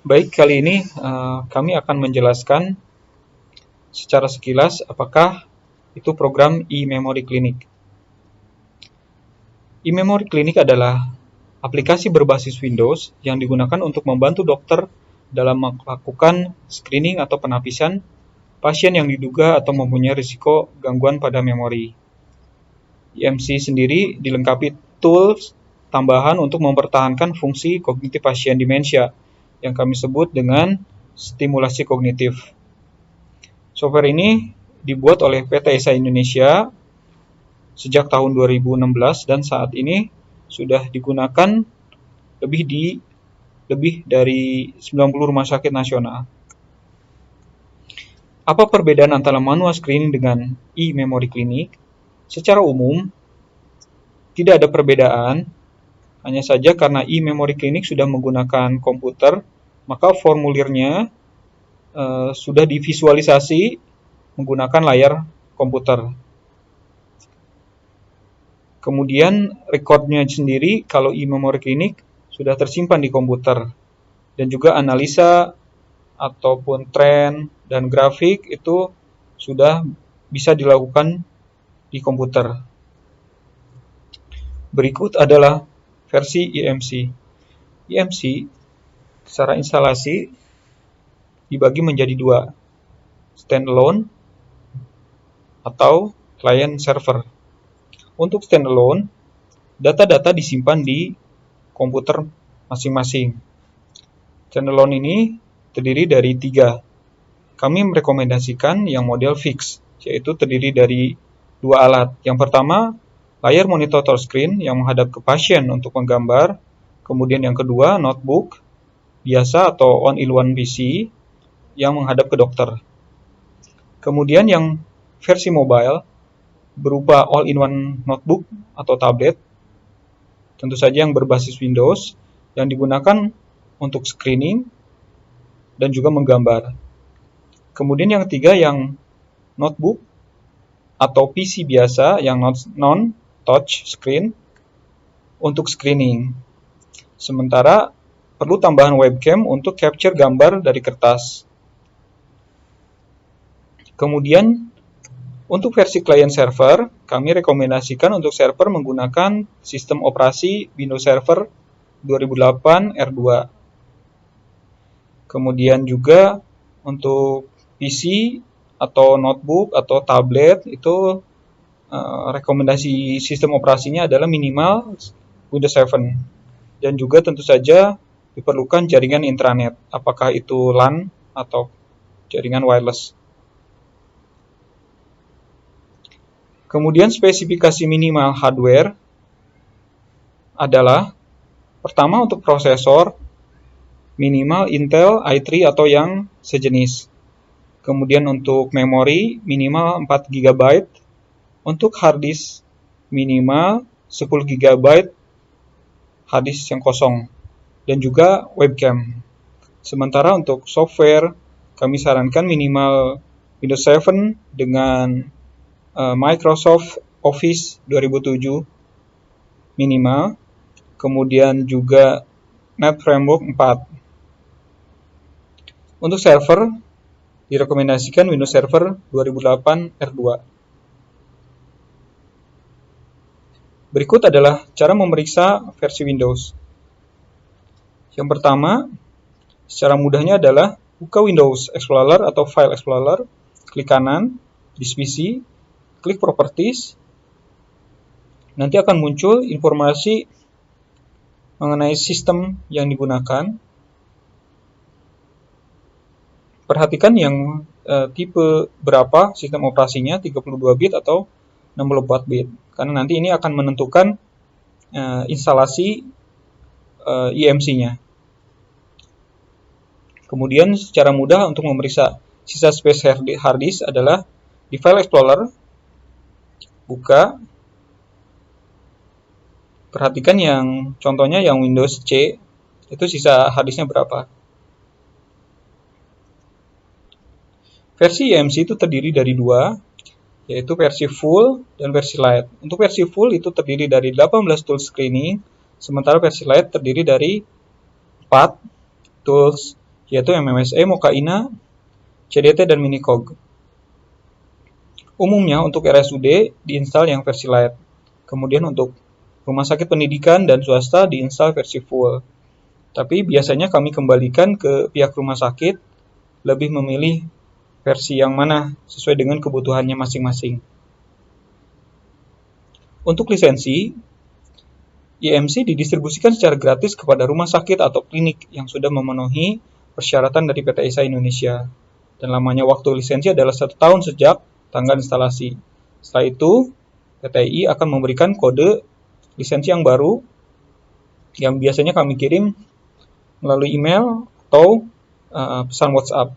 Baik, kali ini kami akan menjelaskan secara sekilas apakah itu program e-memory clinic. E-memory clinic adalah aplikasi berbasis Windows yang digunakan untuk membantu dokter dalam melakukan screening atau penapisan pasien yang diduga atau mempunyai risiko gangguan pada memori. EMC sendiri dilengkapi tools tambahan untuk mempertahankan fungsi kognitif pasien demensia yang kami sebut dengan stimulasi kognitif. Software ini dibuat oleh PT ESA Indonesia sejak tahun 2016 dan saat ini sudah digunakan lebih dari 90 rumah sakit nasional. Apa perbedaan antara manual screening dengan e-memory clinic? Secara umum, tidak ada perbedaan, hanya saja karena e-memory clinic sudah menggunakan komputer, maka formulirnya sudah divisualisasi menggunakan layar komputer. Kemudian recordnya sendiri kalau e-memory clinic sudah tersimpan di komputer, dan juga analisa ataupun tren dan grafik itu sudah bisa dilakukan di komputer. Berikut adalah versi EMC. EMC secara instalasi dibagi menjadi dua, standalone atau client server. Untuk standalone, data-data disimpan di komputer masing-masing. Standalone ini terdiri dari 3. Kami merekomendasikan yang model fix, yaitu terdiri dari 2 alat. Yang pertama, layar monitor touchscreen yang menghadap ke pasien untuk menggambar. Kemudian yang kedua, notebook biasa atau all-in-one PC yang menghadap ke dokter. Kemudian yang versi mobile berupa all-in-one notebook atau tablet, tentu saja yang berbasis Windows, yang digunakan untuk screening dan juga menggambar. Kemudian yang ketiga, yang notebook atau PC biasa yang non-touch screen untuk screening. Sementara perlu tambahan webcam untuk capture gambar dari kertas. Kemudian untuk versi client server, kami rekomendasikan untuk server menggunakan sistem operasi Windows Server 2008 R2. Kemudian juga untuk PC atau notebook atau tablet itu rekomendasi sistem operasinya adalah minimal Windows 7 dan juga tentu saja diperlukan jaringan intranet, apakah itu LAN atau jaringan wireless. Kemudian spesifikasi minimal hardware adalah pertama untuk prosesor minimal Intel i3 atau yang sejenis. Kemudian untuk memori minimal 4 GB, untuk hard disk minimal 10 GB hard disk yang kosong, dan juga webcam. Sementara untuk software, kami sarankan minimal Windows 7 dengan Microsoft Office 2007 minimal, kemudian juga Net Framework 4. Untuk server, direkomendasikan Windows Server 2008 R2. Berikut adalah cara memeriksa versi Windows. Yang pertama, secara mudahnya adalah buka Windows Explorer atau File Explorer, klik kanan, Disk PC, klik Properties, nanti akan muncul informasi mengenai sistem yang digunakan. Perhatikan yang tipe berapa sistem operasinya, 32 bit atau 64 bit, karena nanti ini akan menentukan instalasi EMC-nya. Kemudian secara mudah untuk memeriksa sisa space hard disk adalah di File Explorer, buka, perhatikan yang contohnya yang Windows C, itu sisa harddisknya berapa. Versi EMC itu terdiri dari 2, yaitu versi full dan versi light. Untuk versi full itu terdiri dari 18 tools screening, sementara versi light terdiri dari 4 tools yaitu MMSE, Mokaina, CDT, dan Minicog. Umumnya untuk RSUD diinstal yang versi light. Kemudian untuk rumah sakit pendidikan dan swasta diinstal versi full. Tapi biasanya kami kembalikan ke pihak rumah sakit lebih memilih versi yang mana sesuai dengan kebutuhannya masing-masing. Untuk lisensi, IMC didistribusikan secara gratis kepada rumah sakit atau klinik yang sudah memenuhi persyaratan dari PT ISA Indonesia. Dan lamanya waktu lisensi adalah 1 tahun sejak tanggal instalasi. Setelah itu, PTI akan memberikan kode lisensi yang baru yang biasanya kami kirim melalui email atau pesan WhatsApp.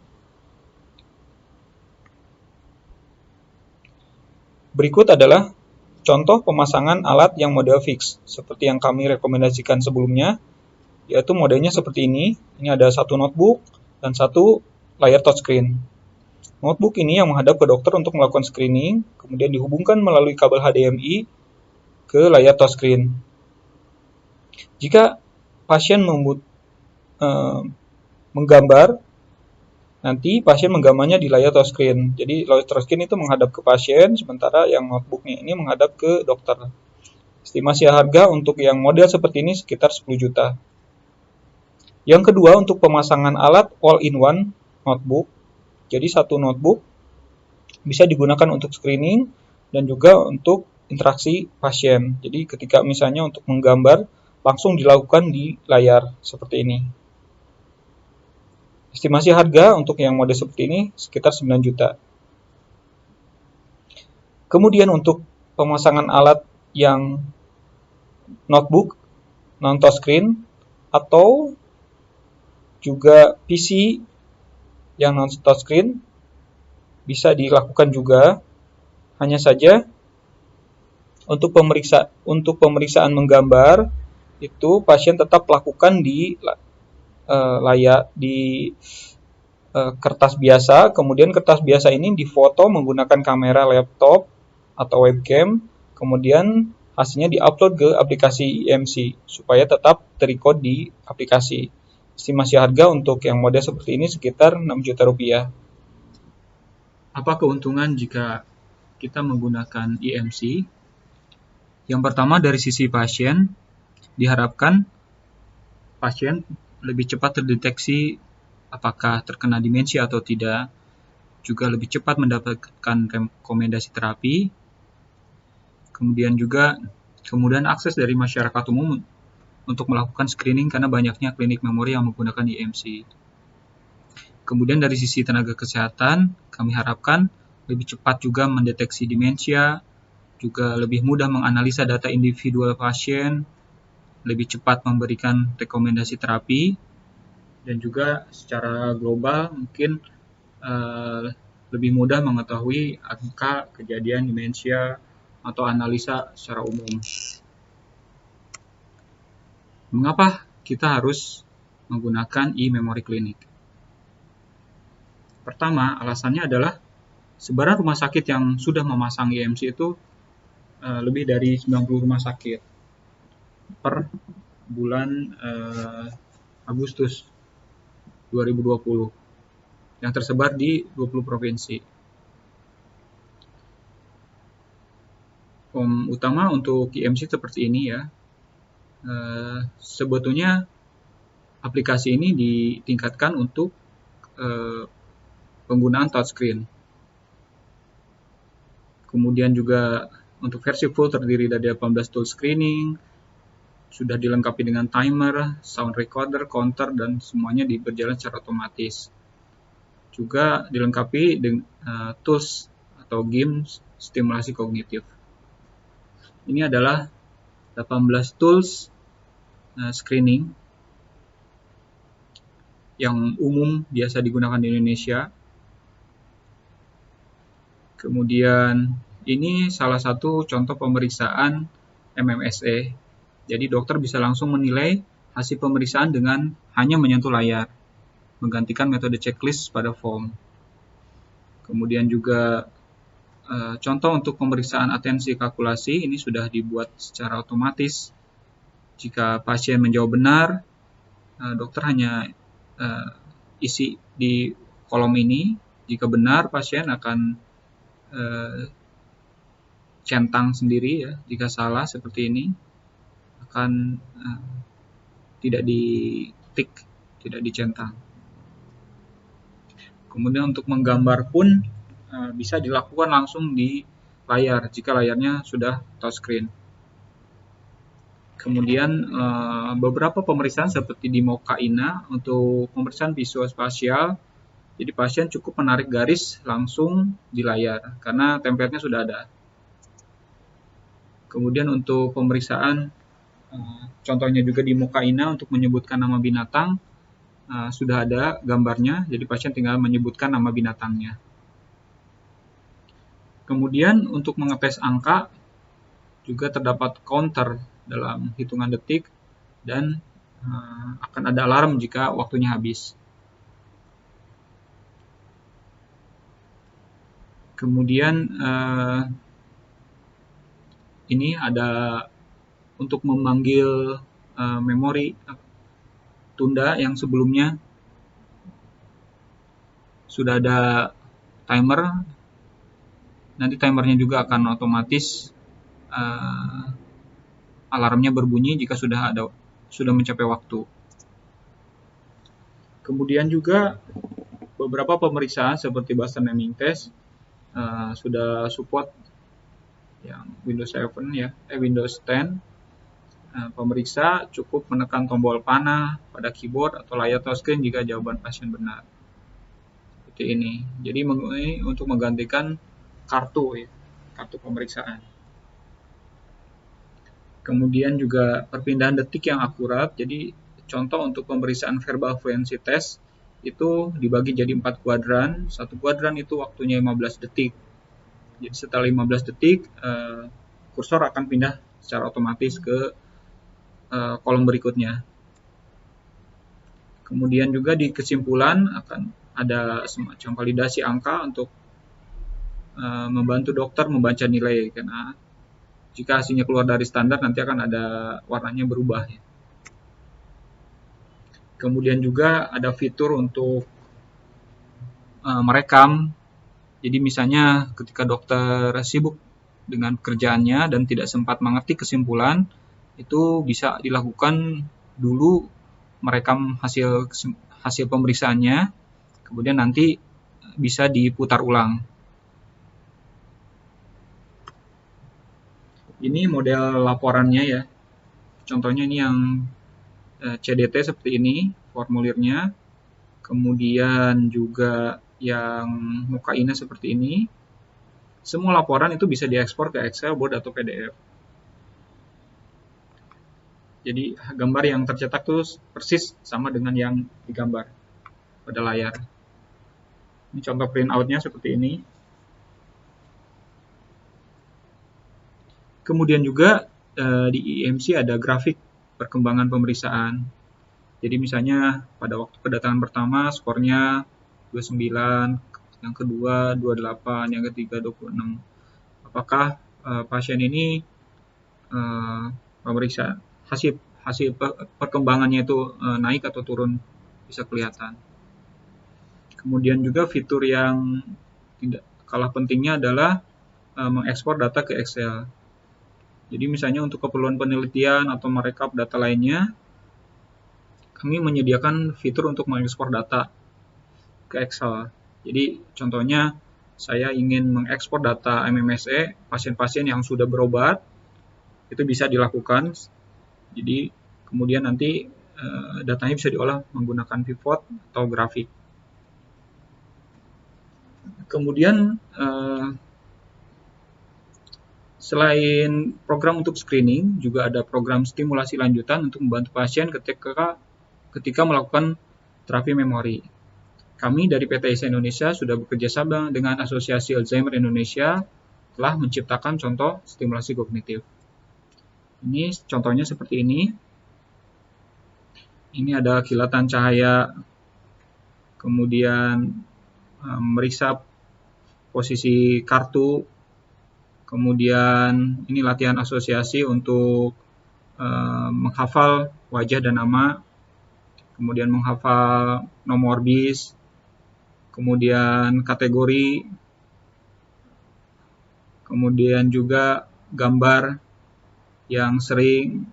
Berikut adalah contoh pemasangan alat yang model fix, seperti yang kami rekomendasikan sebelumnya, yaitu modelnya seperti ini. Ini ada satu notebook dan satu layar touchscreen. Notebook ini yang menghadap ke dokter untuk melakukan screening, kemudian dihubungkan melalui kabel HDMI ke layar touchscreen. Jika pasien menggambar, nanti pasien menggambarnya di layar touchscreen. Jadi layar touchscreen itu menghadap ke pasien, sementara yang notebooknya ini menghadap ke dokter. Estimasi harga untuk yang model seperti ini sekitar 10 juta. Yang kedua, untuk pemasangan alat all-in-one notebook. Jadi satu notebook bisa digunakan untuk screening dan juga untuk interaksi pasien. Jadi ketika misalnya untuk menggambar, langsung dilakukan di layar seperti ini. Estimasi harga untuk yang model seperti ini sekitar 9 juta. Kemudian untuk pemasangan alat yang notebook non-touchscreen atau juga PC yang non-touchscreen bisa dilakukan juga. Hanya saja untuk pemeriksaan menggambar itu pasien tetap lakukan di layar di kertas biasa. Kemudian kertas biasa ini difoto menggunakan kamera laptop atau webcam, kemudian hasilnya diupload ke aplikasi IMC supaya tetap terrecord di aplikasi. Estimasi harga untuk yang model seperti ini sekitar 6 juta rupiah. Apa keuntungan jika kita menggunakan IMC? Yang pertama, dari sisi pasien, diharapkan pasien lebih cepat terdeteksi apakah terkena demensia atau tidak, juga lebih cepat mendapatkan rekomendasi terapi, kemudian akses dari masyarakat umum untuk melakukan screening karena banyaknya klinik memori yang menggunakan IMC. Kemudian dari sisi tenaga kesehatan, kami harapkan lebih cepat juga mendeteksi demensia, juga lebih mudah menganalisa data individual pasien, lebih cepat memberikan rekomendasi terapi, dan juga secara global mungkin lebih mudah mengetahui angka kejadian demensia atau analisa secara umum. Mengapa kita harus menggunakan e-memory clinic? Pertama, alasannya adalah sebaran rumah sakit yang sudah memasang IMC itu lebih dari 90 rumah sakit per bulan Agustus 2020 yang tersebar di 20 provinsi. Utama untuk IMC seperti ini ya. Sebetulnya aplikasi ini ditingkatkan untuk penggunaan touchscreen. Kemudian juga untuk versi full terdiri dari 18 tool screening, sudah dilengkapi dengan timer, sound recorder, counter, dan semuanya berjalan secara otomatis. Juga dilengkapi dengan tools atau games stimulasi kognitif. Ini adalah 18 tools screening yang umum biasa digunakan di Indonesia. Kemudian ini salah satu contoh pemeriksaan MMSE. Jadi dokter bisa langsung menilai hasil pemeriksaan dengan hanya menyentuh layar, menggantikan metode checklist pada form. Kemudian juga contoh untuk pemeriksaan atensi kalkulasi ini sudah dibuat secara otomatis. Jika pasien menjawab benar, dokter hanya isi di kolom ini. Jika benar, pasien akan centang sendiri ya. Jika salah seperti ini, akan tidak ditik, tidak dicentang. Kemudian untuk menggambar pun bisa dilakukan langsung di layar jika layarnya sudah touchscreen. Kemudian beberapa pemeriksaan seperti di Mokaina untuk pemeriksaan visuospasial, jadi pasien cukup menarik garis langsung di layar karena template-nya sudah ada. Kemudian untuk pemeriksaan, contohnya juga di Mokaina untuk menyebutkan nama binatang, sudah ada gambarnya, jadi pasien tinggal menyebutkan nama binatangnya. Kemudian untuk mengetes angka, juga terdapat counter dalam hitungan detik dan akan ada alarm jika waktunya habis. Kemudian ini ada untuk memanggil memori tunda yang sebelumnya sudah ada timer. Nanti timernya juga akan otomatis alarmnya berbunyi jika sudah mencapai waktu. Kemudian juga beberapa pemeriksaan seperti Boston Naming Test sudah support yang Windows 7 ya, Windows 10. Pemeriksa cukup menekan tombol panah pada keyboard atau layar touchscreen jika jawaban pasien benar. Seperti ini. Jadi ini untuk menggantikan kartu ya, kartu pemeriksaan. Kemudian juga perpindahan detik yang akurat. Jadi contoh untuk pemeriksaan verbal fluency test itu dibagi jadi 4 kuadran. Satu kuadran itu waktunya 15 detik. Jadi setelah 15 detik, kursor akan pindah secara otomatis ke kolom berikutnya. Kemudian juga di kesimpulan akan ada semacam validasi angka untuk membantu dokter membaca nilai, karena jika hasilnya keluar dari standar nanti akan ada warnanya berubah. Kemudian juga ada fitur untuk merekam. Jadi misalnya ketika dokter sibuk dengan kerjaannya dan tidak sempat mengetik kesimpulan, itu bisa dilakukan dulu merekam hasil pemeriksaannya, kemudian nanti bisa diputar ulang. Ini model laporannya ya. Contohnya ini yang CDT seperti ini formulirnya. Kemudian juga yang Mokaina seperti ini. Semua laporan itu bisa diekspor ke Excel, Word, atau PDF. Jadi gambar yang tercetak itu persis sama dengan yang digambar pada layar. Ini contoh printout-nya seperti ini. Kemudian juga di IMC ada grafik perkembangan pemeriksaan. Jadi misalnya pada waktu kedatangan pertama skornya 29, yang kedua 28, yang ketiga 26. Apakah pasien ini pemeriksaan hasil perkembangannya itu naik atau turun, bisa kelihatan. Kemudian juga fitur yang tidak kalah pentingnya adalah mengekspor data ke Excel. Jadi misalnya untuk keperluan penelitian atau merekap data lainnya, kami menyediakan fitur untuk mengekspor data ke Excel. Jadi contohnya saya ingin mengekspor data MMSE pasien-pasien yang sudah berobat, itu bisa dilakukan. Jadi kemudian nanti datanya bisa diolah menggunakan pivot atau grafik. Kemudian selain program untuk screening, juga ada program stimulasi lanjutan untuk membantu pasien ketika melakukan terapi memori. Kami dari PT ISA Indonesia sudah bekerja sama dengan Asosiasi Alzheimer Indonesia telah menciptakan contoh stimulasi kognitif. Ini contohnya seperti ini. Ini ada kilatan cahaya, kemudian memeriksa posisi kartu, kemudian ini latihan asosiasi untuk menghafal wajah dan nama, kemudian menghafal nomor bis, kemudian kategori, kemudian juga gambar yang sering,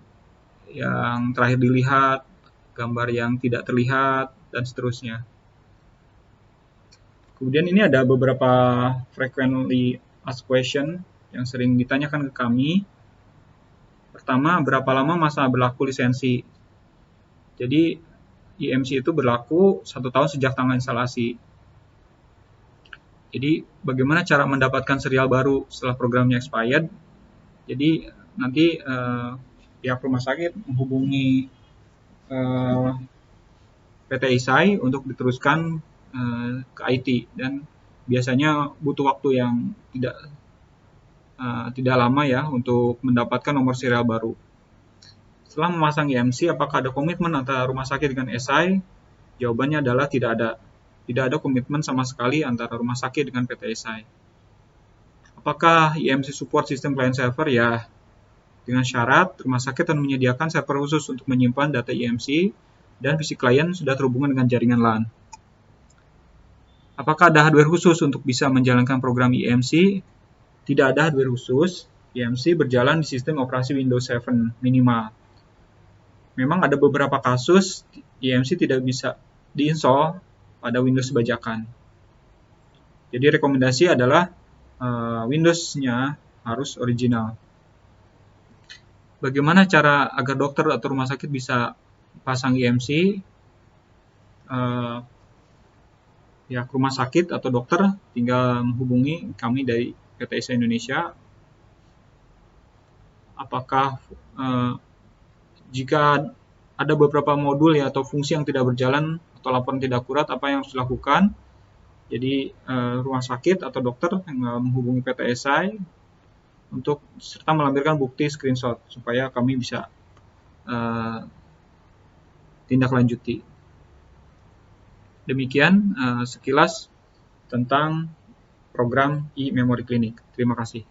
yang terakhir dilihat, gambar yang tidak terlihat, dan seterusnya. Kemudian ini ada beberapa frequently asked question yang sering ditanyakan ke kami. Pertama, berapa lama masa berlaku lisensi? Jadi IMC itu berlaku 1 tahun sejak tanggal instalasi. Jadi bagaimana cara mendapatkan serial baru setelah programnya expired? Jadi nanti pihak rumah sakit menghubungi PT ISAI untuk diteruskan ke IT, dan biasanya butuh waktu yang tidak lama ya untuk mendapatkan nomor serial baru. Setelah memasang IMC, apakah ada komitmen antara rumah sakit dengan SI? Jawabannya adalah tidak ada. Tidak ada komitmen sama sekali antara rumah sakit dengan PT SI. Apakah IMC support sistem client server? Ya, dengan syarat rumah sakit akan menyediakan server khusus untuk menyimpan data IMC dan PC client sudah terhubungan dengan jaringan LAN. Apakah ada hardware khusus untuk bisa menjalankan program IMC? Tidak ada hardware khusus. IMC berjalan di sistem operasi Windows 7 minimal. Memang ada beberapa kasus IMC tidak bisa diinstal pada Windows bajakan. Jadi rekomendasi adalah Windows-nya harus original. Bagaimana cara agar dokter atau rumah sakit bisa pasang IMC? Ya, rumah sakit atau dokter tinggal menghubungi kami dari PT ISAI Indonesia. Apakah jika ada beberapa modul ya atau fungsi yang tidak berjalan atau laporan tidak akurat, apa yang harus dilakukan? Jadi rumah sakit atau dokter menghubungi PT ISAI untuk serta melampirkan bukti screenshot supaya kami bisa tindak lanjuti. Demikian sekilas tentang program e-Memory Clinic. Terima kasih.